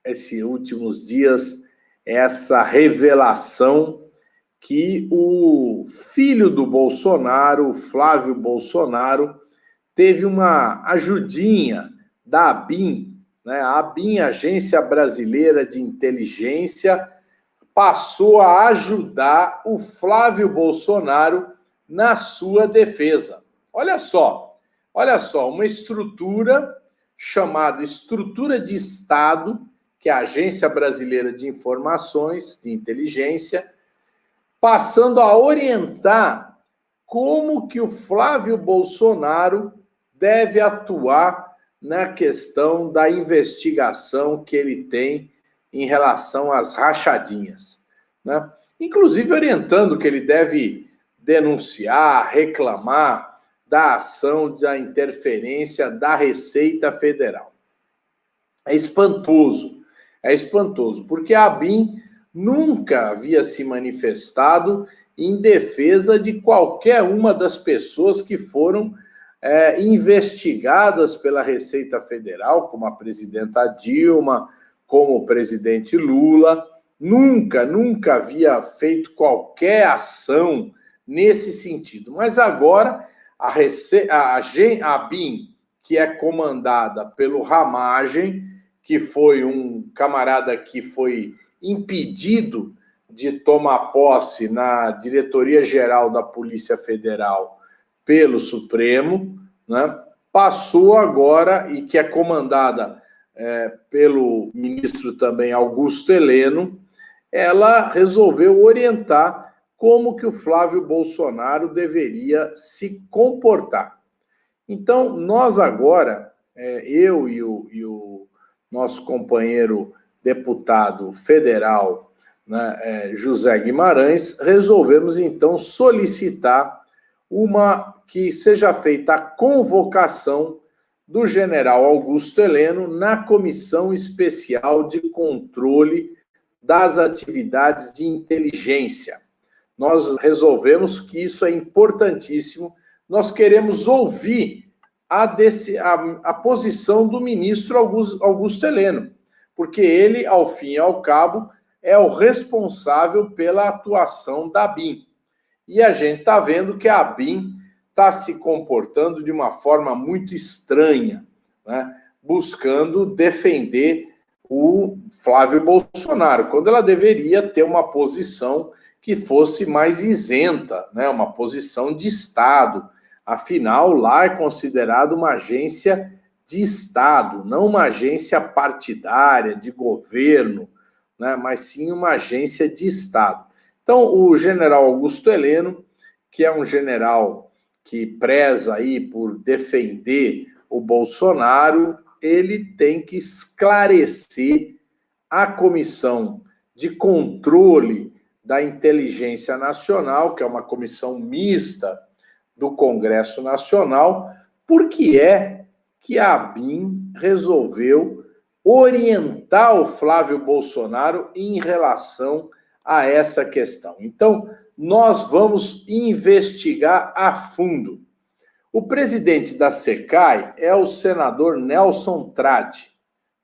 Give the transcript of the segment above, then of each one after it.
esses últimos dias essa revelação que o filho do Bolsonaro, o Flávio Bolsonaro, teve uma ajudinha da ABIN, né? A ABIN, Agência Brasileira de Inteligência, passou a ajudar o Flávio Bolsonaro na sua defesa. Olha só, uma estrutura chamada Estrutura de Estado, que é a Agência Brasileira de Informações, de Inteligência, passando a orientar como que o Flávio Bolsonaro deve atuar na questão da investigação que ele tem em relação às rachadinhas, né? Inclusive orientando que ele deve denunciar, reclamar da ação da interferência da Receita Federal. É espantoso, porque a ABIN nunca havia se manifestado em defesa de qualquer uma das pessoas que foram investigadas pela Receita Federal, como a presidenta Dilma, como o presidente Lula. Nunca havia feito qualquer ação nesse sentido. Mas agora a ABIN, que é comandada pelo Ramagem, que foi um camarada que foi impedido de tomar posse na Diretoria-Geral da Polícia Federal pelo Supremo, né? Passou agora, e que é comandada pelo ministro também Augusto Heleno, ela resolveu orientar como que o Flávio Bolsonaro deveria se comportar. Então, nós agora, eu e o nosso companheiro deputado federal, né, José Guimarães, resolvemos então solicitar que seja feita a convocação do general Augusto Heleno na Comissão Especial de Controle das Atividades de Inteligência. Nós resolvemos que isso é importantíssimo. Nós queremos ouvir a posição do ministro Augusto Heleno, porque ele, ao fim e ao cabo, é o responsável pela atuação da ABIN. E a gente está vendo que a ABIN está se comportando de uma forma muito estranha, né? Buscando defender o Flávio Bolsonaro, quando ela deveria ter uma posição que fosse mais isenta, né? Uma posição de Estado. Afinal, lá é considerado uma agência de Estado, não uma agência partidária, de governo, né? Mas sim uma agência de Estado. Então, o general Augusto Heleno, que é um general que preza aí por defender o Bolsonaro, ele tem que esclarecer a Comissão de Controle da Inteligência Nacional, que é uma comissão mista do Congresso Nacional, por que é que a ABIN resolveu orientar o Flávio Bolsonaro em relação a essa questão. Então, nós vamos investigar a fundo. O presidente da SECAI é o senador Nelson Trade,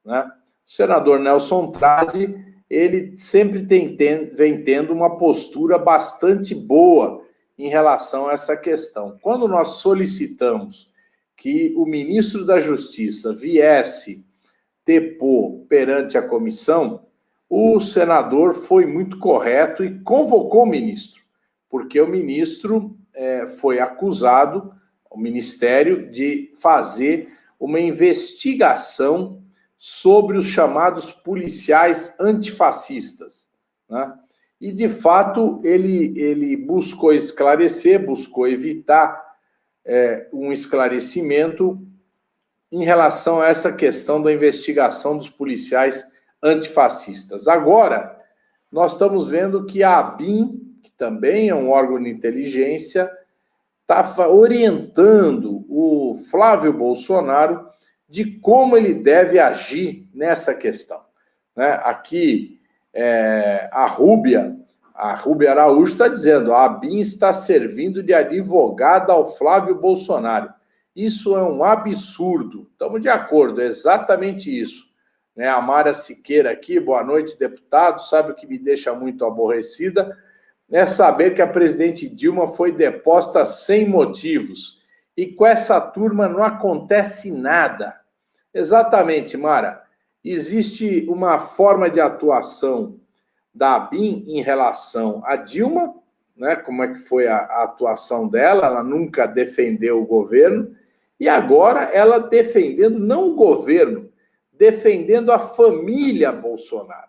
né? O senador Nelson Trade, ele sempre vem tendo uma postura bastante boa em relação a essa questão. Quando nós solicitamos que o ministro da Justiça viesse depor perante a comissão, o senador foi muito correto e convocou o ministro, porque o ministro foi acusado, o ministério, de fazer uma investigação sobre os chamados policiais antifascistas, né? E, de fato, ele buscou esclarecer, buscou evitar um esclarecimento em relação a essa questão da investigação dos policiais antifascistas. Agora, nós estamos vendo que a ABIN, que também é um órgão de inteligência, está orientando o Flávio Bolsonaro de como ele deve agir nessa questão, né? Aqui, a Rúbia Araújo está dizendo: a ABIN está servindo de advogada ao Flávio Bolsonaro. Isso é um absurdo. Estamos de acordo, é exatamente isso. né? A Mara Siqueira aqui, boa noite, deputado. Sabe o que me deixa muito aborrecida? É saber que a presidente Dilma foi deposta sem motivos. E com essa turma não acontece nada. Exatamente, Mara. Existe uma forma de atuação da ABIN em relação a Dilma, né? Como é que foi a atuação dela? Ela nunca defendeu o governo. E agora ela defendendo, não o governo, defendendo a família Bolsonaro,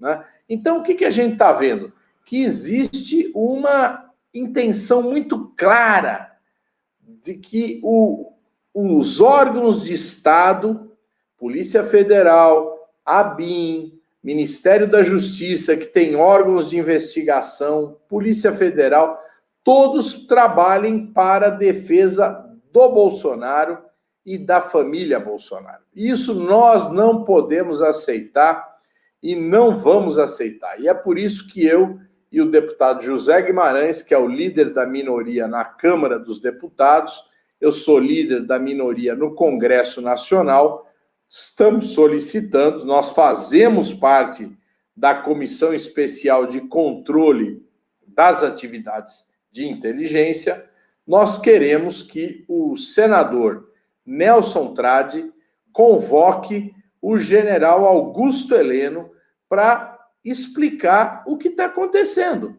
né? Então, o que a gente está vendo? Que existe uma intenção muito clara de que os órgãos de Estado, Polícia Federal, ABIN, Ministério da Justiça, que tem órgãos de investigação, Polícia Federal, todos trabalhem para a defesa do Bolsonaro e da família Bolsonaro. Isso nós não podemos aceitar e não vamos aceitar. E é por isso que eu e o deputado José Guimarães, que é o líder da minoria na Câmara dos Deputados, eu sou líder da minoria no Congresso Nacional, estamos solicitando, nós fazemos parte da Comissão Especial de Controle das Atividades de Inteligência, nós queremos que o senador Nelson Trade convoque o general Augusto Heleno para explicar o que está acontecendo. O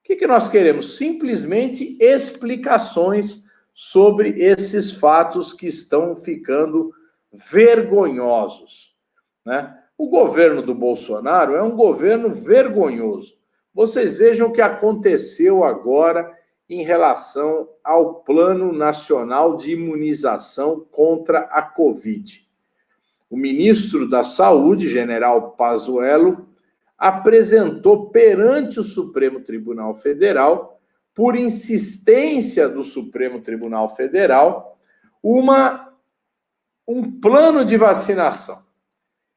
que nós queremos? Simplesmente explicações sobre esses fatos que estão ficando vergonhosos, né? O governo do Bolsonaro é um governo vergonhoso. Vocês vejam o que aconteceu agora em relação ao Plano Nacional de Imunização contra a Covid. O ministro da Saúde, general Pazuello, apresentou perante o Supremo Tribunal Federal, por insistência do Supremo Tribunal Federal, um plano de vacinação.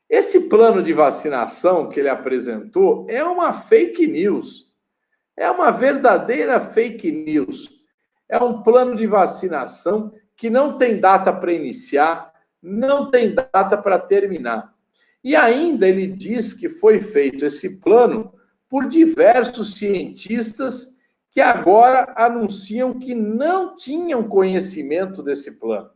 Esse plano de vacinação que ele apresentou é uma fake news. É uma verdadeira fake news. É um plano de vacinação que não tem data para iniciar, não tem data para terminar. E ainda ele diz que foi feito esse plano por diversos cientistas que agora anunciam que não tinham conhecimento desse plano.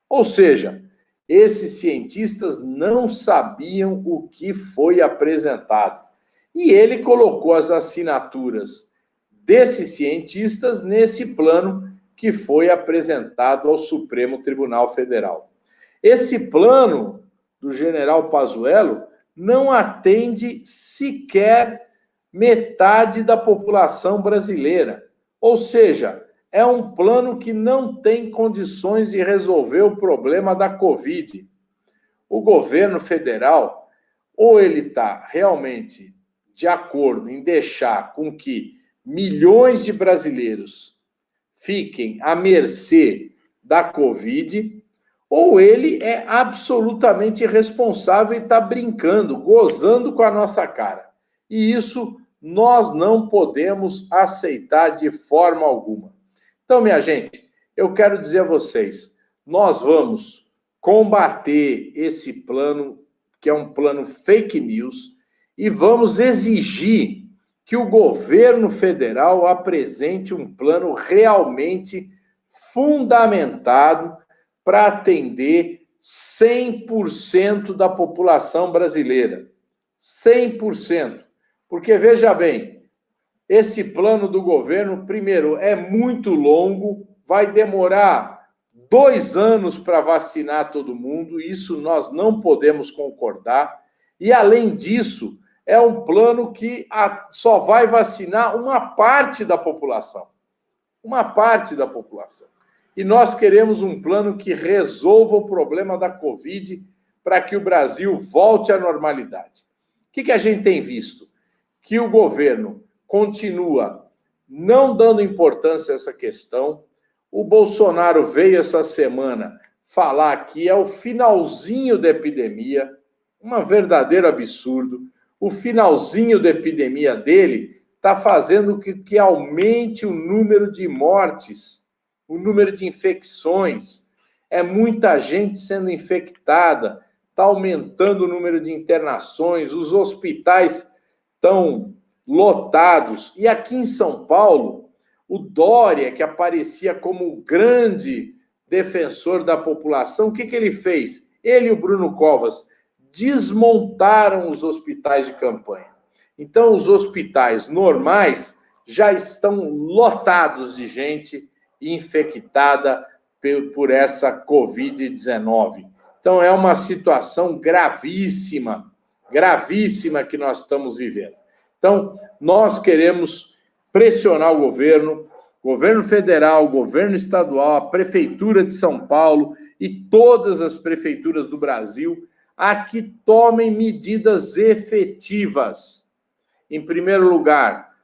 Ou seja, esses cientistas não sabiam o que foi apresentado. E ele colocou as assinaturas desses cientistas nesse plano que foi apresentado ao Supremo Tribunal Federal. Esse plano do general Pazuello não atende sequer metade da população brasileira. Ou seja, é um plano que não tem condições de resolver o problema da Covid. O governo federal, ou ele está realmente de acordo em deixar com que milhões de brasileiros fiquem à mercê da Covid, ou ele é absolutamente irresponsável e está brincando, gozando com a nossa cara. E isso nós não podemos aceitar de forma alguma. Então, minha gente, eu quero dizer a vocês, nós vamos combater esse plano, que é um plano fake news, e vamos exigir que o governo federal apresente um plano realmente fundamentado para atender 100% da população brasileira. 100%. Porque, veja bem, esse plano do governo, primeiro, é muito longo, vai demorar 2 anos para vacinar todo mundo, isso nós não podemos concordar. E, além disso, é um plano que só vai vacinar uma parte da população. Uma parte da população. E nós queremos um plano que resolva o problema da Covid para que o Brasil volte à normalidade. O que a gente tem visto? Que o governo continua não dando importância a essa questão. O Bolsonaro veio essa semana falar que é o finalzinho da epidemia, um verdadeiro absurdo. O finalzinho da epidemia dele está fazendo que aumente o número de mortes, o número de infecções. É muita gente sendo infectada, está aumentando o número de internações, os hospitais estão lotados. E aqui em São Paulo, o Dória, que aparecia como o grande defensor da população, o que ele fez? Ele e o Bruno Covas desmontaram os hospitais de campanha. Então, os hospitais normais já estão lotados de gente infectada por essa Covid-19. Então, é uma situação gravíssima, gravíssima que nós estamos vivendo. Então, nós queremos pressionar o governo federal, governo estadual, a Prefeitura de São Paulo e todas as prefeituras do Brasil a que tomem medidas efetivas. Em primeiro lugar,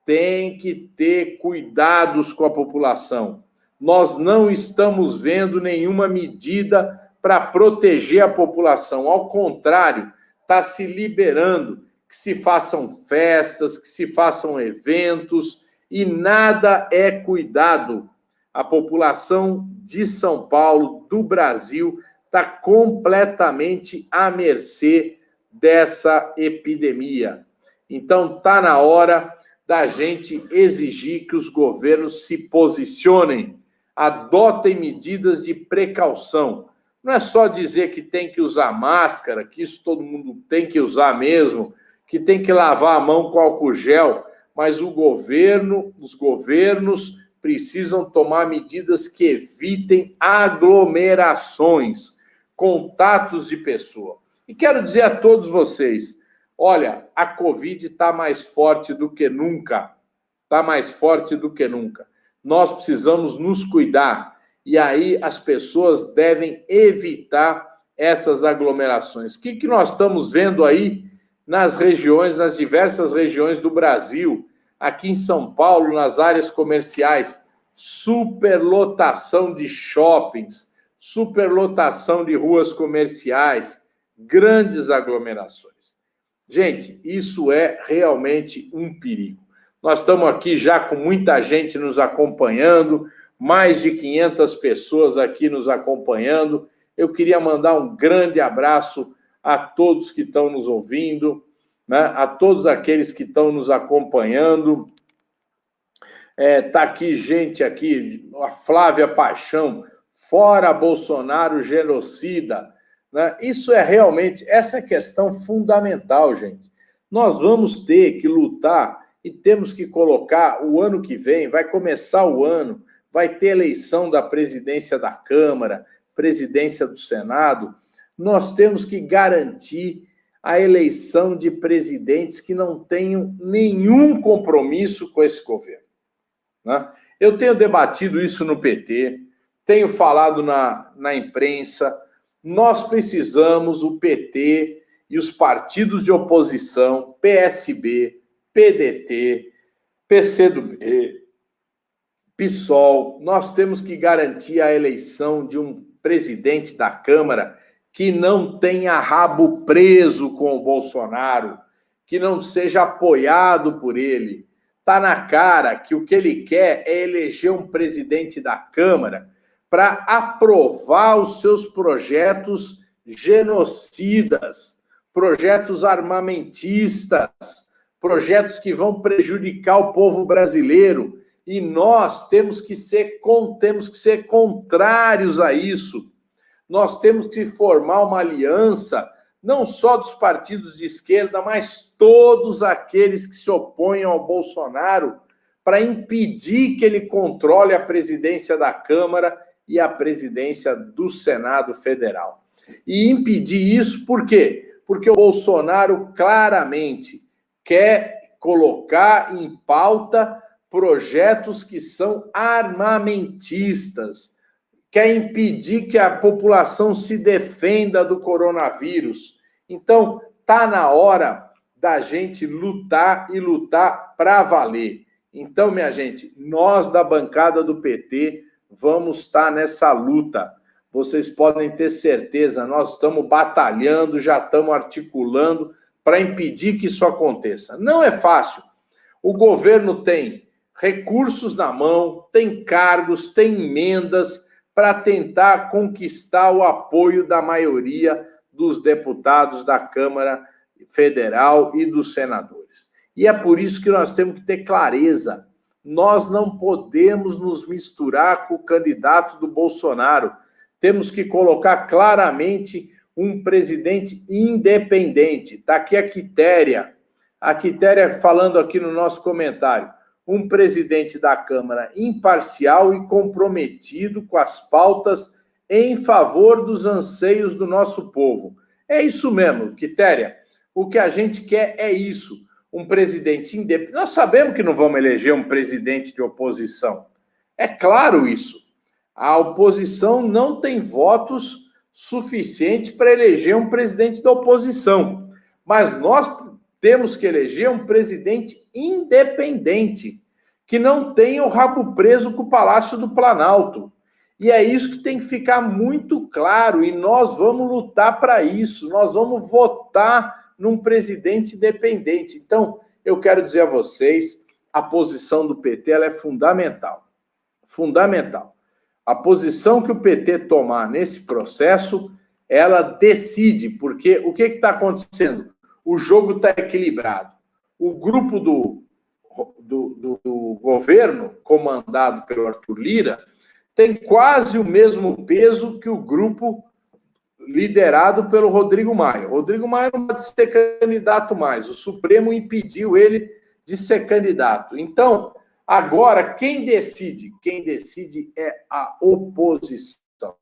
tem que ter cuidados com a população. Nós não estamos vendo nenhuma medida para proteger a população. Ao contrário, está se liberando que se façam festas, que se façam eventos, e nada é cuidado. A população de São Paulo, do Brasil, está completamente à mercê dessa epidemia. Então, está na hora da gente exigir que os governos se posicionem, adotem medidas de precaução. Não é só dizer que tem que usar máscara, que isso todo mundo tem que usar mesmo, que tem que lavar a mão com álcool gel, mas os governos precisam tomar medidas que evitem aglomerações, contatos de pessoa. E quero dizer a todos vocês, olha, a Covid está mais forte do que nunca. Está mais forte do que nunca. Nós precisamos nos cuidar. E aí as pessoas devem evitar essas aglomerações. O que nós estamos vendo aí nas regiões, nas diversas regiões do Brasil? Aqui em São Paulo, nas áreas comerciais, superlotação de shoppings, superlotação de ruas comerciais, grandes aglomerações. Gente, isso é realmente um perigo. Nós estamos aqui já com muita gente nos acompanhando, mais de 500 pessoas aqui nos acompanhando. Eu queria mandar um grande abraço a todos que estão nos ouvindo, né? A todos aqueles que estão nos acompanhando. Está aqui gente aqui, a Flávia Paixão, fora Bolsonaro genocida. Né? Isso é realmente, essa é questão fundamental, gente. Nós vamos ter que lutar e temos que colocar o ano que vem, vai começar o ano, vai ter eleição da presidência da Câmara, presidência do Senado. Nós temos que garantir a eleição de presidentes que não tenham nenhum compromisso com esse governo. Né? Eu tenho debatido isso no PT, tenho falado na imprensa. Nós precisamos, o PT e os partidos de oposição, PSB, PDT, PCdoB, PSOL, nós temos que garantir a eleição de um presidente da Câmara que não tenha rabo preso com o Bolsonaro, que não seja apoiado por ele. Está na cara que o que ele quer é eleger um presidente da Câmara para aprovar os seus projetos genocidas, projetos armamentistas, projetos que vão prejudicar o povo brasileiro. E nós temos que ser contrários a isso. Nós temos que formar uma aliança, não só dos partidos de esquerda, mas todos aqueles que se opõem ao Bolsonaro, para impedir que ele controle a presidência da Câmara e a presidência do Senado Federal. E impedir isso por quê? Porque o Bolsonaro claramente quer colocar em pauta projetos que são armamentistas, quer impedir que a população se defenda do coronavírus. Então, está na hora da gente lutar e lutar para valer. Então, minha gente, nós da bancada do PT vamos estar nessa luta. Vocês podem ter certeza, nós estamos batalhando, já estamos articulando para impedir que isso aconteça. Não é fácil. O governo tem recursos na mão, tem cargos, tem emendas para tentar conquistar o apoio da maioria dos deputados da Câmara Federal e dos senadores. E é por isso que nós temos que ter clareza. Nós não podemos nos misturar com o candidato do Bolsonaro. Temos que colocar claramente um presidente independente. Está aqui a Quitéria. A Quitéria falando aqui no nosso comentário. Um presidente da Câmara imparcial e comprometido com as pautas em favor dos anseios do nosso povo. É isso mesmo, Quitéria. O que a gente quer é isso. Um presidente independente. Nós sabemos que não vamos eleger um presidente de oposição. É claro isso. A oposição não tem votos suficientes para eleger um presidente da oposição. Mas nós temos que eleger um presidente independente, que não tenha o rabo preso com o Palácio do Planalto. E é isso que tem que ficar muito claro, e nós vamos lutar para isso, nós vamos votar num presidente independente. Então, eu quero dizer a vocês, a posição do PT ela é fundamental. Fundamental. A posição que o PT tomar nesse processo, ela decide, porque o que está acontecendo? O jogo está equilibrado. O grupo do governo, comandado pelo Arthur Lira, tem quase o mesmo peso que o grupo liderado pelo Rodrigo Maia. O Rodrigo Maia não pode ser candidato mais. O Supremo impediu ele de ser candidato. Então, agora, quem decide? Quem decide é a oposição.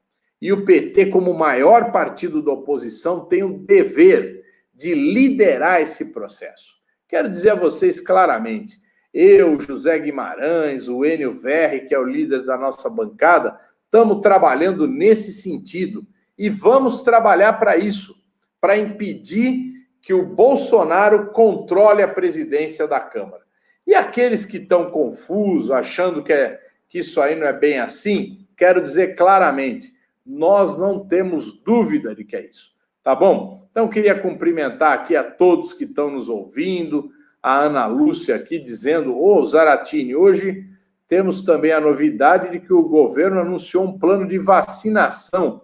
E o PT, como o maior partido da oposição, tem o dever de liderar esse processo. Quero dizer a vocês claramente, eu, José Guimarães, o Enio Verri, que é o líder da nossa bancada, estamos trabalhando nesse sentido e vamos trabalhar para isso, para impedir que o Bolsonaro controle a presidência da Câmara. E aqueles que estão confusos, achando que isso aí não é bem assim, quero dizer claramente, nós não temos dúvida de que é isso, tá bom? Então, queria cumprimentar aqui a todos que estão nos ouvindo, a Ana Lúcia aqui dizendo, Zaratini, hoje temos também a novidade de que o governo anunciou um plano de vacinação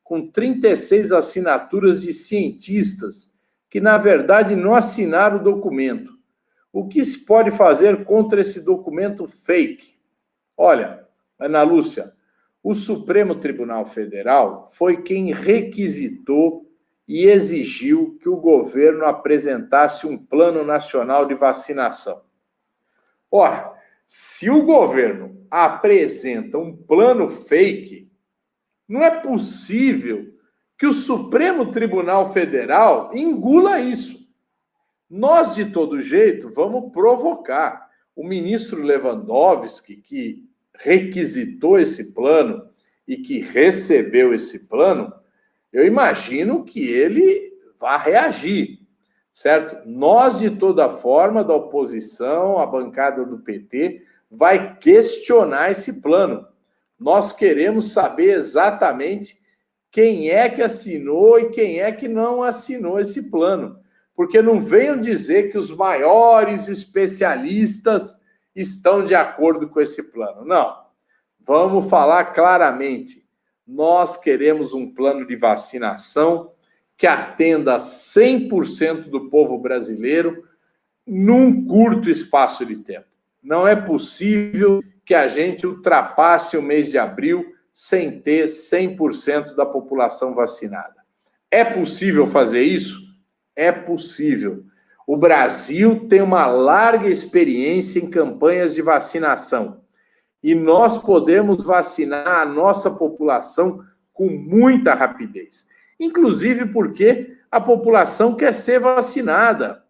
com 36 assinaturas de cientistas que, na verdade, não assinaram o documento. O que se pode fazer contra esse documento fake? Olha, Ana Lúcia, o Supremo Tribunal Federal foi quem requisitou e exigiu que o governo apresentasse um plano nacional de vacinação. Ora, se o governo apresenta um plano fake, não é possível que o Supremo Tribunal Federal engula isso. Nós, de todo jeito, vamos provocar. O ministro Lewandowski, que requisitou esse plano e que recebeu esse plano, eu imagino que ele vá reagir, certo? Nós, de toda forma, da oposição, a bancada do PT, vai questionar esse plano. Nós queremos saber exatamente quem é que assinou e quem é que não assinou esse plano. Porque não venham dizer que os maiores especialistas estão de acordo com esse plano. Não. Vamos falar claramente. Nós queremos um plano de vacinação que atenda 100% do povo brasileiro num curto espaço de tempo. Não é possível que a gente ultrapasse o mês de abril sem ter 100% da população vacinada. É possível fazer isso? É possível. O Brasil tem uma larga experiência em campanhas de vacinação. E nós podemos vacinar a nossa população com muita rapidez. Inclusive porque a população quer ser vacinada.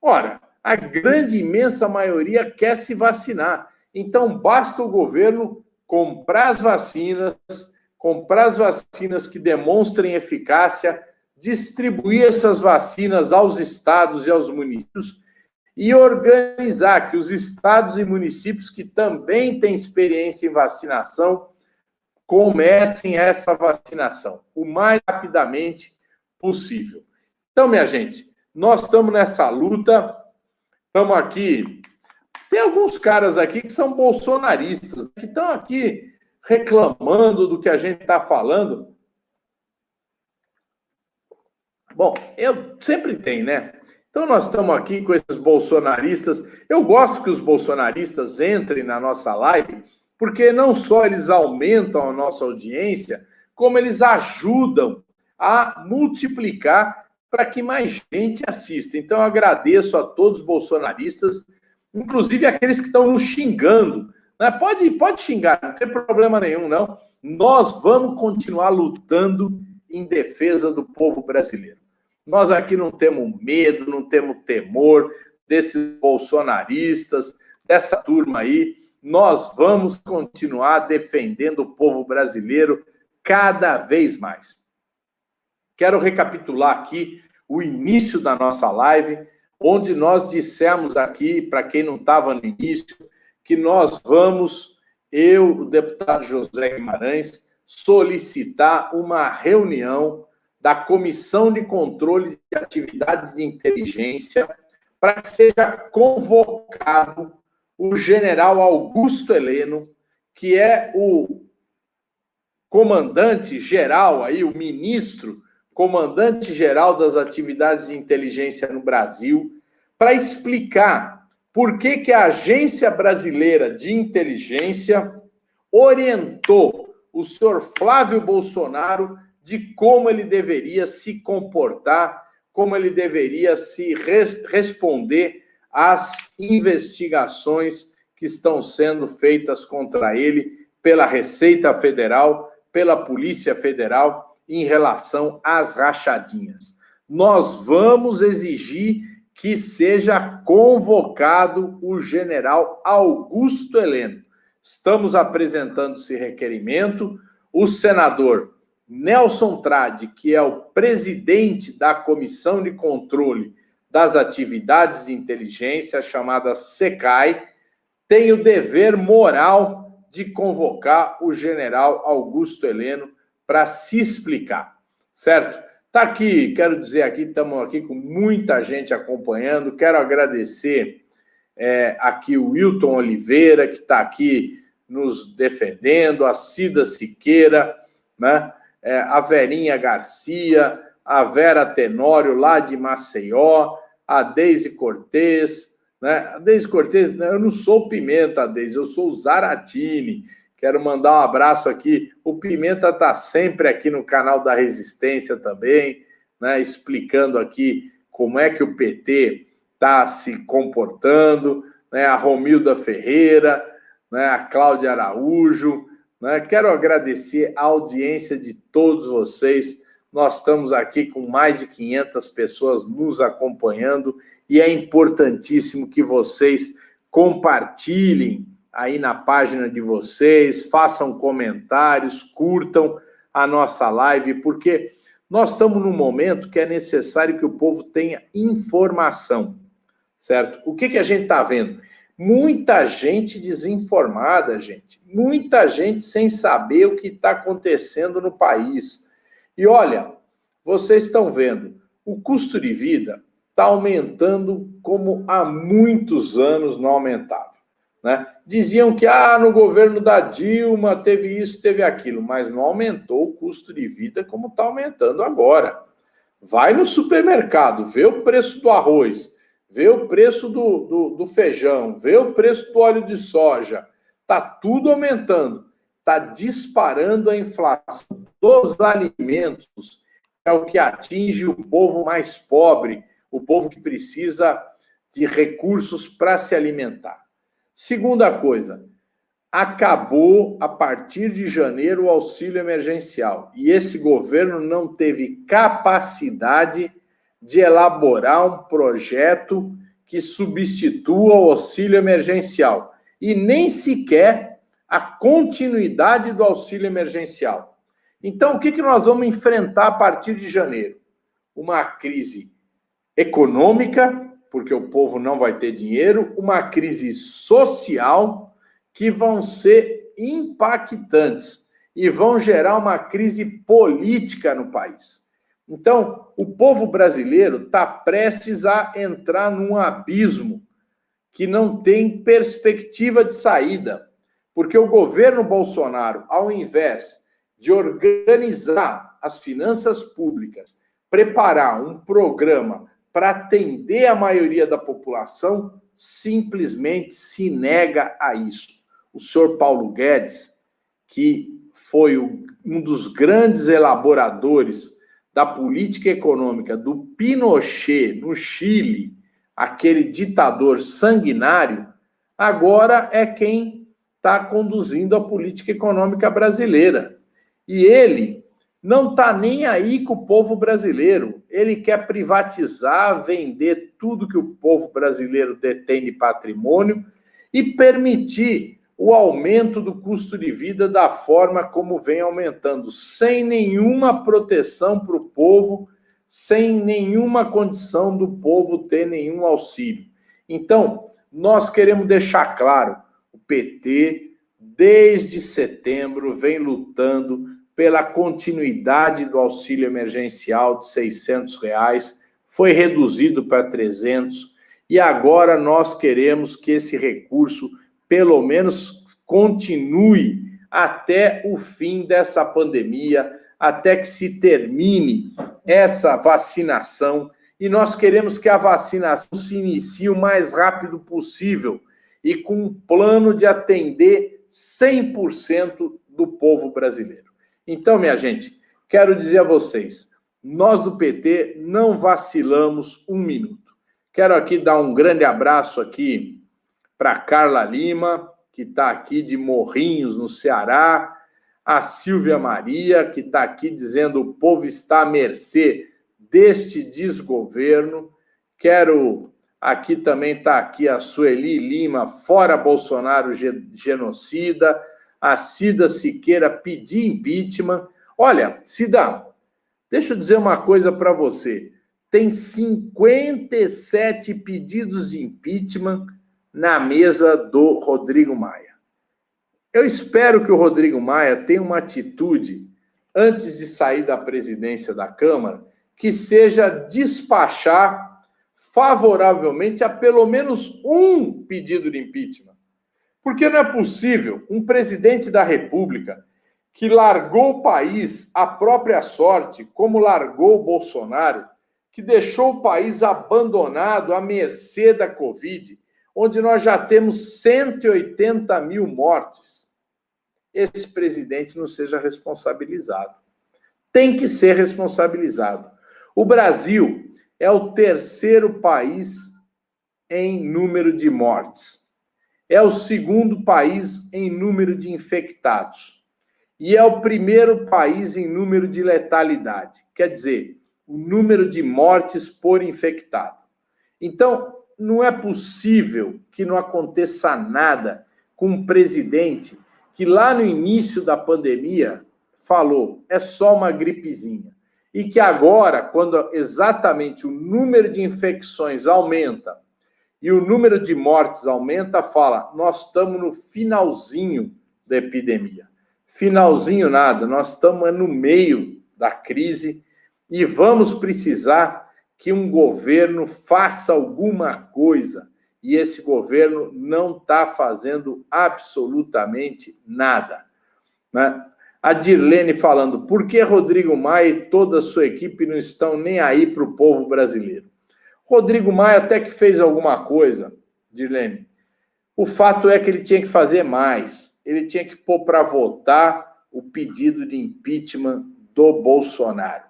Ora, a grande, imensa maioria quer se vacinar. Então, basta o governo comprar as vacinas que demonstrem eficácia, distribuir essas vacinas aos estados e aos municípios e organizar que os estados e municípios que também têm experiência em vacinação comecem essa vacinação o mais rapidamente possível. Então, minha gente, nós estamos nessa luta, estamos aqui. Tem alguns caras aqui que são bolsonaristas, que estão aqui reclamando do que a gente está falando. Bom, eu sempre tem, né? Então nós estamos aqui com esses bolsonaristas. Eu gosto que os bolsonaristas entrem na nossa live, porque não só eles aumentam a nossa audiência, como eles ajudam a multiplicar para que mais gente assista. Então eu agradeço a todos os bolsonaristas, inclusive aqueles que estão nos xingando. Né? Pode xingar, não tem problema nenhum, não. Nós vamos continuar lutando em defesa do povo brasileiro. Nós aqui não temos medo, não temos temor desses bolsonaristas, dessa turma aí. Nós vamos continuar defendendo o povo brasileiro cada vez mais. Quero recapitular aqui o início da nossa live, onde nós dissemos aqui, para quem não estava no início, que nós vamos, eu, o deputado José Guimarães, solicitar uma reunião da Comissão de Controle de Atividades de Inteligência para que seja convocado o general Augusto Heleno, que é o comandante-geral, aí, o ministro, comandante-geral das atividades de inteligência no Brasil, para explicar por que a Agência Brasileira de Inteligência orientou o senhor Flávio Bolsonaro de como ele deveria se comportar, como ele deveria se responder às investigações que estão sendo feitas contra ele pela Receita Federal, pela Polícia Federal, em relação às rachadinhas. Nós vamos exigir que seja convocado o general Augusto Heleno. Estamos apresentando esse requerimento. O senador Nelson Trade, que é o presidente da Comissão de Controle das Atividades de Inteligência, chamada SECAI, tem o dever moral de convocar o general Augusto Heleno para se explicar, certo? Tá aqui, quero dizer aqui, estamos aqui com muita gente acompanhando, quero agradecer aqui o Wilton Oliveira, que está aqui nos defendendo, a Cida Siqueira, né? A Verinha Garcia, a Vera Tenório, lá de Maceió, a Deise Cortez, né? A Deise Cortez, eu não sou Pimenta, Deise, eu sou o Zaratini. Quero mandar um abraço aqui. O Pimenta está sempre aqui no canal da Resistência também, né? Explicando aqui como é que o PT está se comportando, né? A Romilda Ferreira, né? A Cláudia Araújo, né? Quero agradecer a audiência de todos vocês. Nós estamos aqui com mais de 500 pessoas nos acompanhando e é importantíssimo que vocês compartilhem aí na página de vocês, façam comentários, curtam a nossa live, porque nós estamos num momento que é necessário que o povo tenha informação, certo? O que a gente está vendo? Muita gente desinformada, gente. Muita gente sem saber o que está acontecendo no país. E olha, vocês estão vendo, o custo de vida está aumentando como há muitos anos não aumentava. Né? Diziam que no governo da Dilma teve isso, teve aquilo, mas não aumentou o custo de vida como está aumentando agora. Vai no supermercado, vê o preço do arroz, vê o preço do feijão, vê o preço do óleo de soja. Está tudo aumentando, está disparando a inflação dos alimentos, é o que atinge o povo mais pobre, o povo que precisa de recursos para se alimentar. Segunda coisa, acabou a partir de janeiro o auxílio emergencial e esse governo não teve capacidade de elaborar um projeto que substitua o auxílio emergencial e nem sequer a continuidade do auxílio emergencial. Então, o que nós vamos enfrentar a partir de janeiro? Uma crise econômica, porque o povo não vai ter dinheiro, uma crise social que vão ser impactantes e vão gerar uma crise política no país. Então, o povo brasileiro está prestes a entrar num abismo que não tem perspectiva de saída, porque o governo Bolsonaro, ao invés de organizar as finanças públicas, preparar um programa para atender a maioria da população, simplesmente se nega a isso. O senhor Paulo Guedes, que foi um dos grandes elaboradores da política econômica do Pinochet no Chile, aquele ditador sanguinário, agora é quem está conduzindo a política econômica brasileira. E ele não está nem aí com o povo brasileiro. Ele quer privatizar, vender tudo que o povo brasileiro detém de patrimônio e permitir o aumento do custo de vida da forma como vem aumentando, sem nenhuma proteção para o povo, sem nenhuma condição do povo ter nenhum auxílio. Então, nós queremos deixar claro, o PT, desde setembro, vem lutando pela continuidade do auxílio emergencial de R$600, foi reduzido para 300, e agora nós queremos que esse recurso pelo menos continue até o fim dessa pandemia, até que se termine essa vacinação. E nós queremos que a vacinação se inicie o mais rápido possível e com um plano de atender 100% do povo brasileiro. Então, minha gente, quero dizer a vocês, nós do PT não vacilamos um minuto. Quero aqui dar um grande abraço aqui para Carla Lima, que está aqui de Morrinhos, no Ceará, a Silvia Maria, que está aqui dizendo que o povo está à mercê deste desgoverno. Quero aqui também está aqui a Sueli Lima, fora Bolsonaro genocida, a Cida Siqueira pedir impeachment. Olha, Cida, deixa eu dizer uma coisa para você. Tem 57 pedidos de impeachment na mesa do Rodrigo Maia. Eu espero que o Rodrigo Maia tenha uma atitude, antes de sair da presidência da Câmara, que seja despachar favoravelmente a pelo menos um pedido de impeachment. Porque não é possível um presidente da República que largou o país à própria sorte, como largou o Bolsonaro, que deixou o país abandonado à mercê da Covid, onde nós já temos 180 mil mortes, esse presidente não seja responsabilizado. Tem que ser responsabilizado. O Brasil é o terceiro país em número de mortes. É o segundo país em número de infectados. E é o primeiro país em número de letalidade. Quer dizer, o número de mortes por infectado. Então, não é possível que não aconteça nada com um presidente que lá no início da pandemia falou, é só uma gripezinha. E que agora, quando exatamente o número de infecções aumenta e o número de mortes aumenta, fala, nós estamos no finalzinho da epidemia. Finalzinho nada, nós estamos no meio da crise e vamos precisar que um governo faça alguma coisa. E esse governo não está fazendo absolutamente nada. Né? A Dirlene falando, por que Rodrigo Maia e toda a sua equipe não estão nem aí para o povo brasileiro? Rodrigo Maia até que fez alguma coisa, Dirlene. O fato é que ele tinha que fazer mais. Ele tinha que pôr para votar o pedido de impeachment do Bolsonaro.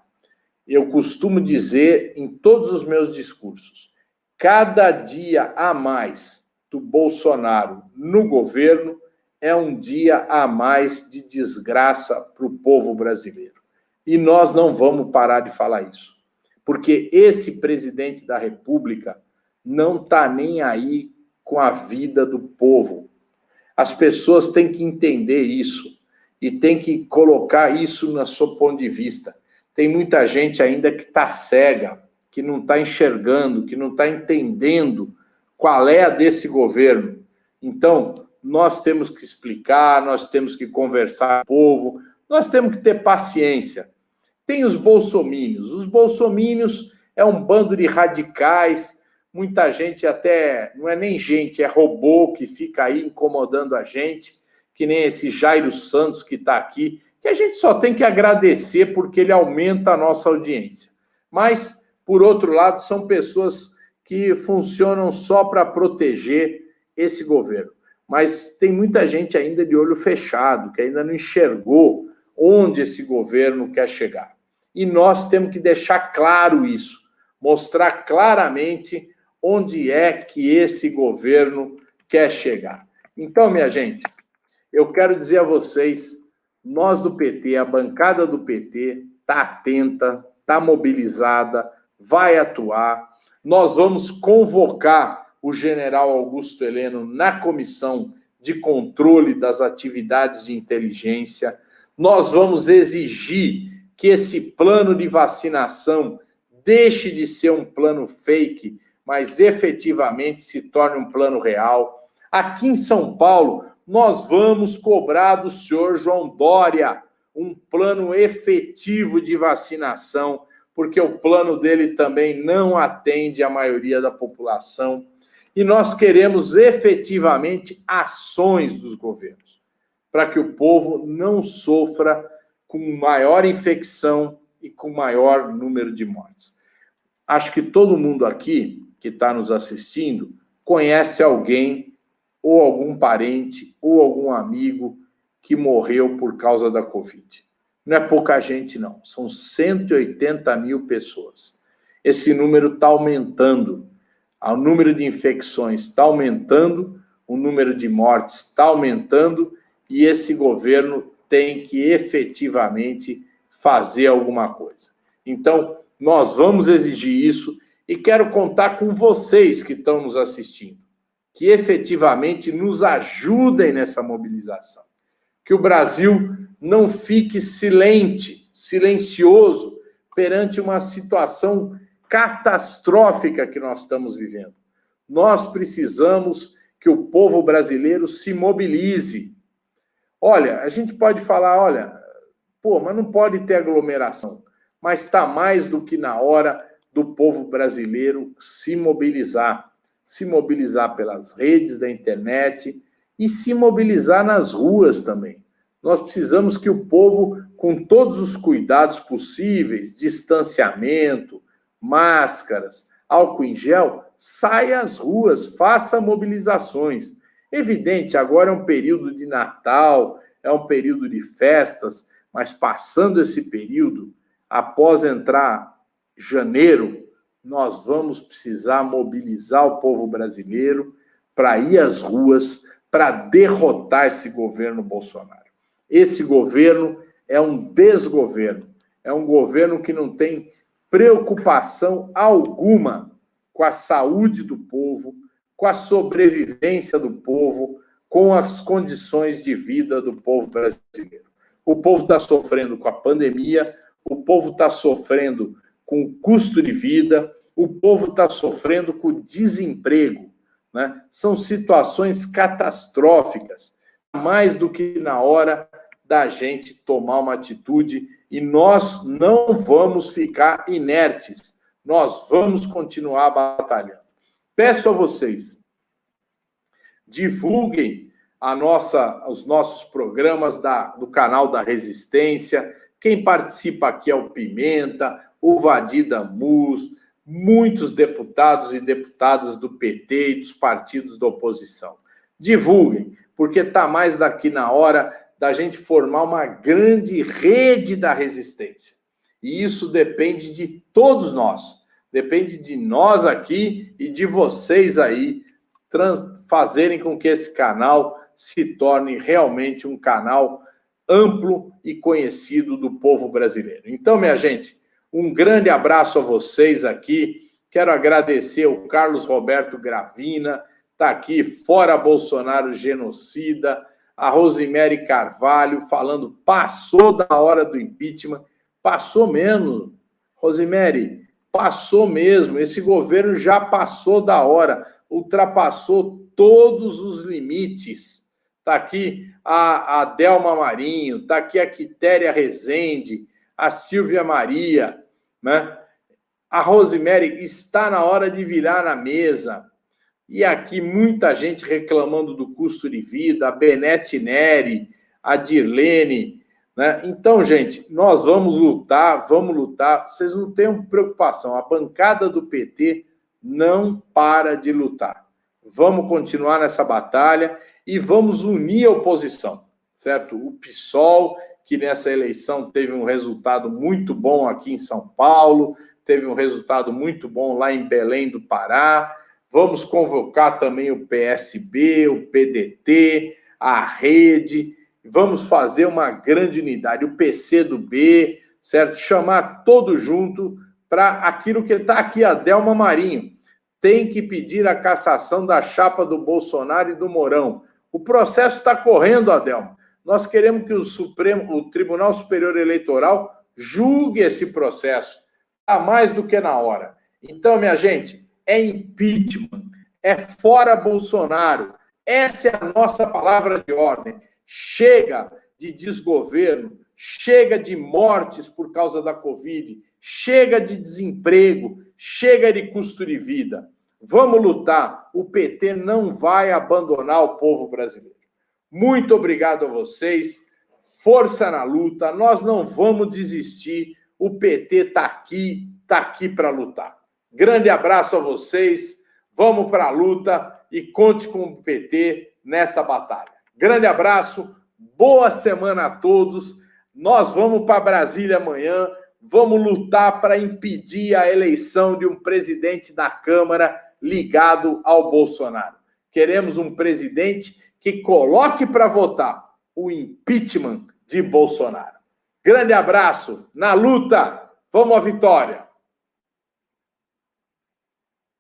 Eu costumo dizer em todos os meus discursos, cada dia a mais do Bolsonaro no governo é um dia a mais de desgraça para o povo brasileiro. E nós não vamos parar de falar isso. Porque esse presidente da República não está nem aí com a vida do povo. As pessoas têm que entender isso e têm que colocar isso no seu ponto de vista. Tem muita gente ainda que está cega, que não está enxergando, que não está entendendo qual é a desse governo. Então, nós temos que explicar, nós temos que conversar com o povo, nós temos que ter paciência. Tem os bolsomínios. Os bolsomínios é um bando de radicais, muita gente até, não é nem gente, é robô que fica aí incomodando a gente, que nem esse Jairo Santos que está aqui, que a gente só tem que agradecer porque ele aumenta a nossa audiência. Mas, por outro lado, são pessoas que funcionam só para proteger esse governo. Mas tem muita gente ainda de olho fechado, que ainda não enxergou onde esse governo quer chegar. E nós temos que deixar claro isso, mostrar claramente onde é que esse governo quer chegar. Então, minha gente, eu quero dizer a vocês, nós do PT, a bancada do PT, está atenta, está mobilizada, vai atuar. Nós vamos convocar o general Augusto Heleno na comissão de controle das atividades de inteligência. Nós vamos exigir que esse plano de vacinação deixe de ser um plano fake, mas efetivamente se torne um plano real. Aqui em São Paulo, nós vamos cobrar do senhor João Dória um plano efetivo de vacinação, porque o plano dele também não atende a maioria da população. E nós queremos efetivamente ações dos governos, para que o povo não sofra com maior infecção e com maior número de mortes. Acho que todo mundo aqui que está nos assistindo conhece alguém, ou algum parente, ou algum amigo que morreu por causa da Covid. Não é pouca gente, não. São 180 mil pessoas. Esse número está aumentando. O número de infecções está aumentando, o número de mortes está aumentando, e esse governo tem que efetivamente fazer alguma coisa. Então, nós vamos exigir isso e quero contar com vocês que estão nos assistindo, que efetivamente nos ajudem nessa mobilização. Que o Brasil não fique silencioso perante uma situação catastrófica que nós estamos vivendo. Nós precisamos que o povo brasileiro se mobilize. Olha, a gente pode falar, mas não pode ter aglomeração. Mas está mais do que na hora do povo brasileiro se mobilizar pelas redes da internet e se mobilizar nas ruas também. Nós precisamos que o povo, com todos os cuidados possíveis, distanciamento, máscaras, álcool em gel, saia às ruas, faça mobilizações. Evidente, agora é um período de Natal, é um período de festas, mas passando esse período, após entrar janeiro, nós vamos precisar mobilizar o povo brasileiro para ir às ruas, para derrotar esse governo Bolsonaro. Esse governo é um desgoverno, é um governo que não tem preocupação alguma com a saúde do povo, com a sobrevivência do povo, com as condições de vida do povo brasileiro. O povo está sofrendo com a pandemia, o povo está sofrendo com o custo de vida, o povo está sofrendo com o desemprego, né? São situações catastróficas, mais do que na hora da gente tomar uma atitude, e nós não vamos ficar inertes, nós vamos continuar batalhando. Peço a vocês, divulguem os nossos programas do canal da Resistência. Quem participa aqui é o Pimenta, o Vadida Mus, muitos deputados e deputadas do PT e dos partidos da oposição. Divulguem, porque está mais daqui na hora da gente formar uma grande rede da resistência. E isso depende de todos nós. Depende de nós aqui e de vocês aí fazerem com que esse canal se torne realmente um canal amplo e conhecido do povo brasileiro. Então, minha gente, um grande abraço a vocês aqui. Quero agradecer ao Carlos Roberto Gravina, está aqui, fora Bolsonaro genocida, a Rosemary Carvalho falando, passou da hora do impeachment, passou mesmo, Rosemary, passou mesmo, esse governo já passou da hora, ultrapassou todos os limites. Está aqui a Delma Marinho, está aqui a Quitéria Rezende, a Silvia Maria, né? A Rosemary, está na hora de virar na mesa. E aqui muita gente reclamando do custo de vida, a Benete Neri, a Dirlene, né? Então, gente, nós vamos lutar. Vocês não tenham preocupação, a bancada do PT não para de lutar. Vamos continuar nessa batalha e vamos unir a oposição, certo? O PSOL, que nessa eleição teve um resultado muito bom aqui em São Paulo, teve um resultado muito bom lá em Belém do Pará. Vamos convocar também o PSB, o PDT, a Rede. Vamos fazer uma grande unidade, o PCdoB, certo? Chamar todo junto para aquilo que está aqui, a Delma Marinho. Tem que pedir a cassação da chapa do Bolsonaro e do Mourão. O processo está correndo, Adelma. Nós queremos que o Tribunal Superior Eleitoral julgue esse processo. Está mais do que na hora. Então, minha gente, é impeachment, é fora Bolsonaro. Essa é a nossa palavra de ordem. Chega de desgoverno, chega de mortes por causa da Covid, chega de desemprego, chega de custo de vida. Vamos lutar. O PT não vai abandonar o povo brasileiro. Muito obrigado a vocês. Força na luta. Nós não vamos desistir. O PT está aqui para lutar. Grande abraço a vocês. Vamos para a luta e conte com o PT nessa batalha. Grande abraço. Boa semana a todos. Nós vamos para Brasília amanhã. Vamos lutar para impedir a eleição de um presidente da Câmara ligado ao Bolsonaro. Queremos um presidente que coloque para votar o impeachment de Bolsonaro. Grande abraço, na luta, vamos à vitória!